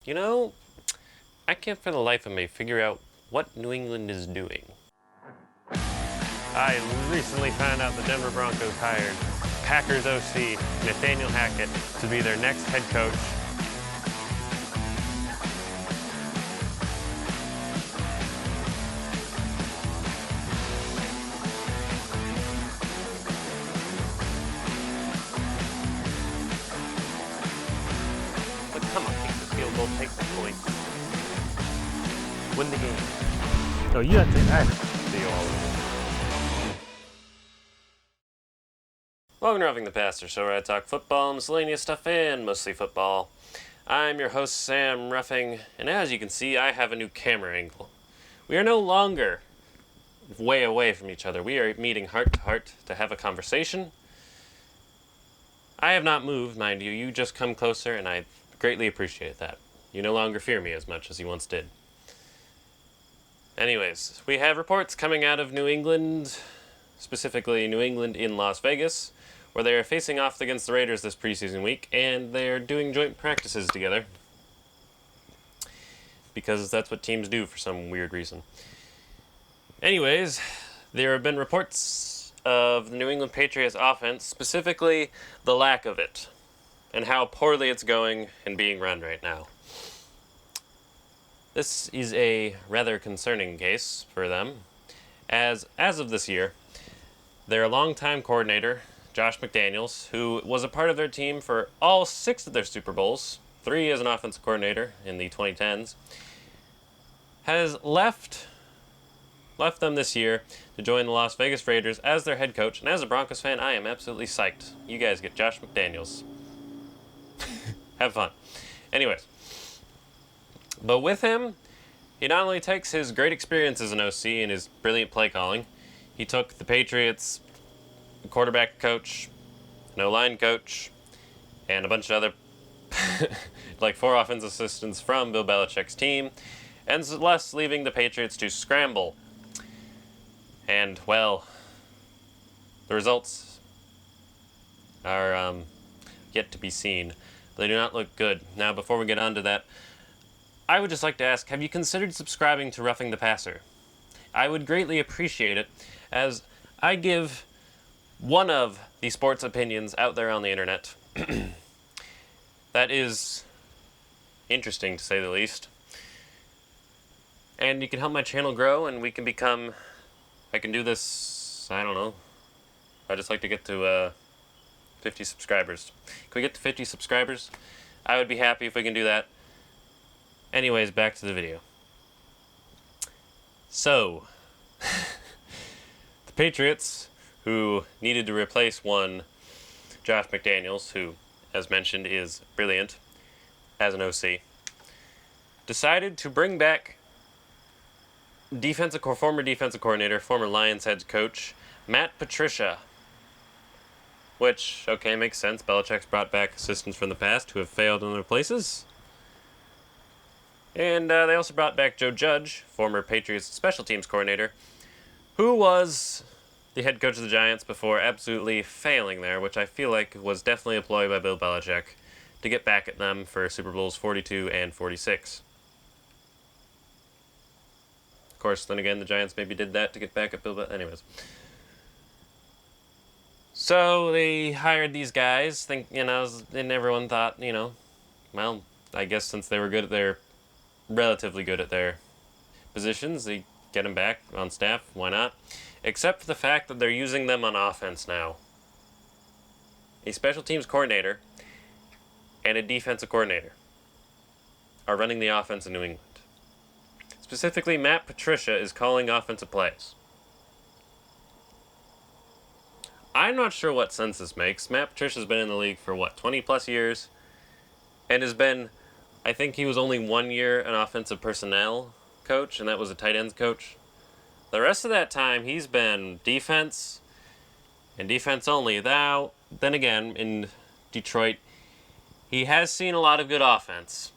You know, I can't for the life of me figure out what New England is doing. I recently found out the Denver Broncos hired Packers OC Nathaniel Hackett to be their next head coach. But come on, take the field goal, take the point. Win the game. No, you have to. See you all later. Welcome to Ruffing the Pastor, show where I talk football, miscellaneous stuff, and mostly football. I'm your host, Sam Ruffing, and as you can see, I have a new camera angle. We are no longer way away from each other. We are meeting heart to heart to have a conversation. I have not moved, mind you. You just come closer, and I greatly appreciate that. You no longer fear me as much as you once did. Anyways, we have reports coming out of New England, specifically New England in Las Vegas, where they are facing off against the Raiders this preseason week, and they're doing joint practices together. Because that's what teams do for some weird reason. Anyways, there have been reports of the New England Patriots offense, specifically the lack of it, and how poorly it's going and being run right now. This is a rather concerning case for them, as of this year, their longtime coordinator, Josh McDaniels, who was a part of their team for all 6 of their Super Bowls, 3 as an offensive coordinator in the 2010s, has left them this year to join the Las Vegas Raiders as their head coach. And as a Broncos fan, I am absolutely psyched. You guys get Josh McDaniels. Have fun. Anyways. But with him, he not only takes his great experience as an OC and his brilliant play calling, he took the Patriots quarterback coach, an O-line coach, and a bunch of other, like 4 offensive assistants from Bill Belichick's team, and thus leaving the Patriots to scramble. And, well, the results are yet to be seen. They do not look good. Now, before we get on to that, I would just like to ask, have you considered subscribing to Ruffing the Passer? I would greatly appreciate it, as I give one of the sports opinions out there on the internet that is interesting, to say the least. And you can help my channel grow, and we can become... I can do this, I don't know. I'd just like to get to 50 subscribers. Can we get to 50 subscribers? I would be happy if we can do that. Anyways, back to the video. So, the Patriots, who needed to replace one Josh McDaniels, who, as mentioned, is brilliant as an OC, decided to bring back former defensive coordinator, former Lions head coach, Matt Patricia. Which, okay, makes sense. Belichick's brought back assistants from the past who have failed in their places. And they also brought back Joe Judge, former Patriots special teams coordinator, who was the head coach of the Giants before absolutely failing there, which I feel like was definitely a ploy by Bill Belichick to get back at them for Super Bowls 42 and 46. Of course, then again, the Giants maybe did that to get back at Bill Belichick. Anyways. So they hired these guys, and everyone thought, well, I guess since they were relatively good at their positions, they get them back on staff, why not? Except for the fact that they're using them on offense now. A special teams coordinator and a defensive coordinator are running the offense in New England. Specifically, Matt Patricia is calling offensive plays. I'm not sure what sense this makes. Matt Patricia's been in the league for, 20 plus years? And has been, I think he was only 1 year an offensive personnel coach, and that was a tight ends coach. The rest of that time, he's been defense, and defense only. Now, then again, in Detroit, he has seen a lot of good offense.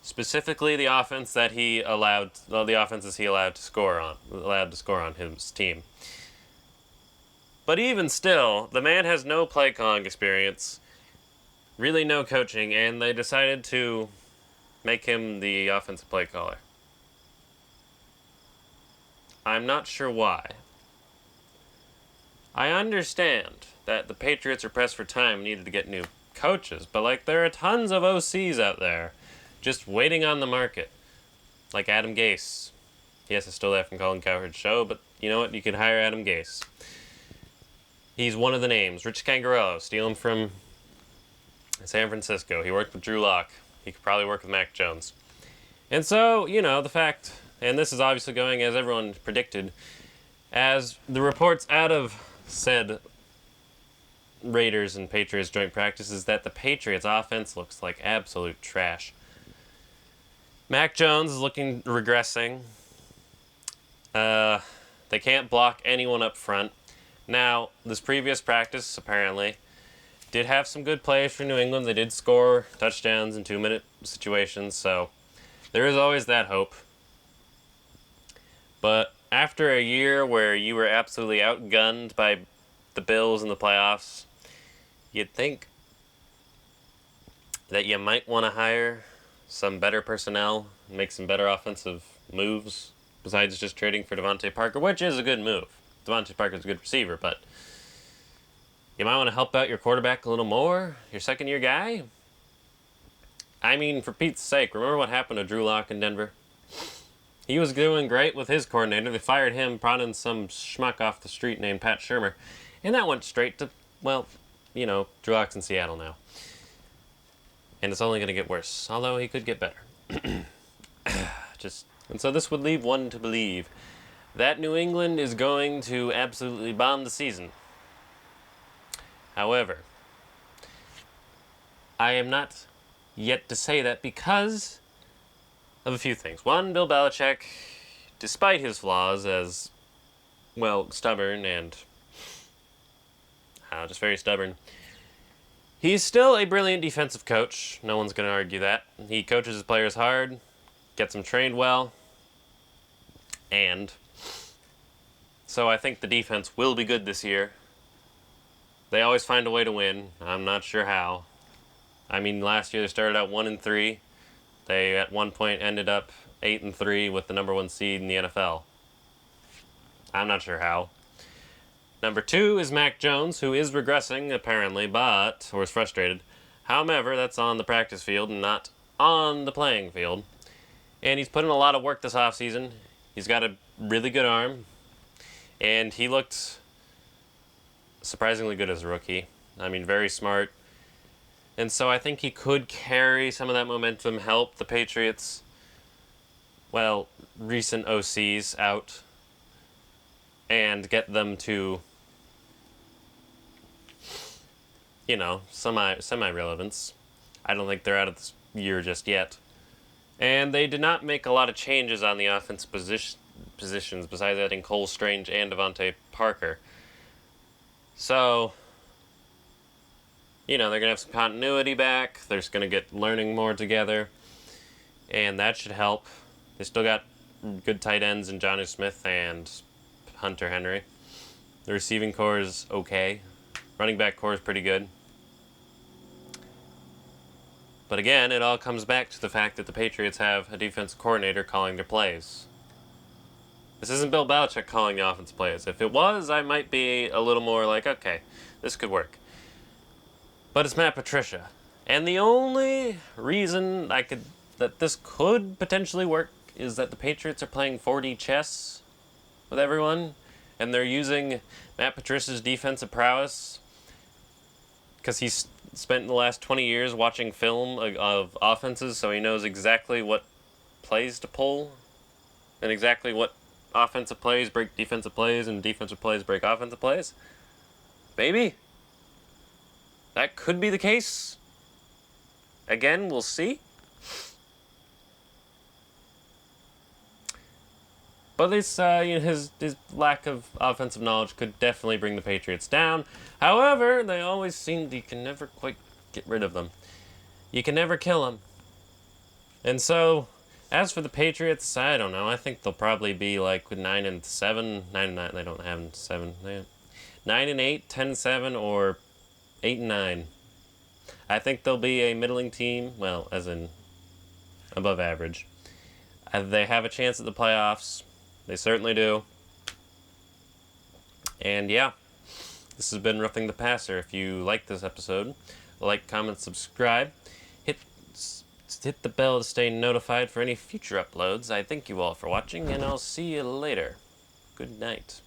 Specifically, the offenses he allowed to score on his team. But even still, the man has no play calling experience, really no coaching, and they decided to make him the offensive play caller. I'm not sure why. I understand that the Patriots are pressed for time and needed to get new coaches, but like there are tons of OCs out there just waiting on the market. Like Adam Gase. Yes, I still laugh from Colin Cowherd's show, but you know what? You can hire Adam Gase. He's one of the names. Rich Scangarello, steal him from San Francisco. He worked with Drew Lock. He could probably work with Mac Jones. And so, the fact, and this is obviously going as everyone predicted, as the reports out of said Raiders and Patriots joint practice is that the Patriots offense looks like absolute trash. Mac Jones is regressing. They can't block anyone up front. Now, this previous practice, apparently, did have some good plays for New England. They did score touchdowns in 2-minute situations, so there is always that hope. But after a year where you were absolutely outgunned by the Bills in the playoffs, you'd think that you might want to hire some better personnel, make some better offensive moves, besides just trading for Devontae Parker, which is a good move. Devontae Parker's a good receiver, but you might want to help out your quarterback a little more, your second-year guy. I mean, for Pete's sake, remember what happened to Drew Lock in Denver? He was doing great with his coordinator. They fired him, brought in some schmuck off the street named Pat Shurmur, and that went straight to, Drew Lock's in Seattle now. And it's only going to get worse, although he could get better. And so this would leave one to believe that New England is going to absolutely bomb the season. However, I am not yet to say that because of a few things. One, Bill Belichick, despite his flaws as, stubborn and just very stubborn, he's still a brilliant defensive coach. No one's going to argue that. He coaches his players hard, gets them trained well, and so I think the defense will be good this year. They always find a way to win. I'm not sure how. I mean, last year they started out 1-3. They at one point ended up 8-3 with the number 1 seed in the NFL. I'm not sure how. Number 2 is Mac Jones, who is regressing apparently, or is frustrated. However, that's on the practice field and not on the playing field. And he's put in a lot of work this offseason. He's got a really good arm, and he looked surprisingly good as a rookie. I mean, very smart. And so I think he could carry some of that momentum, help the Patriots, recent OCs out, and get them to, semi-relevance. I don't think they're out of this year just yet. And they did not make a lot of changes on the offense positions besides adding Cole Strange and Devontae Parker. So, they're going to have some continuity back. They're just going to get learning more together. And that should help. They still got good tight ends in Jonnu Smith and Hunter Henry. The receiving core is okay. Running back core is pretty good. But again, it all comes back to the fact that the Patriots have a defensive coordinator calling their plays. This isn't Bill Belichick calling the offense plays. If it was, I might be a little more like, okay, this could work. But it's Matt Patricia. And the only reason that this could potentially work is that the Patriots are playing 4D chess with everyone, and they're using Matt Patricia's defensive prowess because he's spent the last 20 years watching film of offenses, so he knows exactly what plays to pull and exactly what offensive plays break defensive plays and defensive plays break offensive plays. Maybe. That could be the case. Again, we'll see. But this, his lack of offensive knowledge could definitely bring the Patriots down. However, they always seem you can never quite get rid of them. You can never kill them. And so, as for the Patriots, I don't know. I think they'll probably be like 9-7, 9-9. They don't have 7. 9-8, 10-7, or 8-9. I think they'll be a middling team. Well, as in above average. They have a chance at the playoffs. They certainly do. And yeah, this has been Ruffing the Passer. If you like this episode, like, comment, subscribe. Hit the bell to stay notified for any future uploads. I thank you all for watching, and I'll see you later. Good night.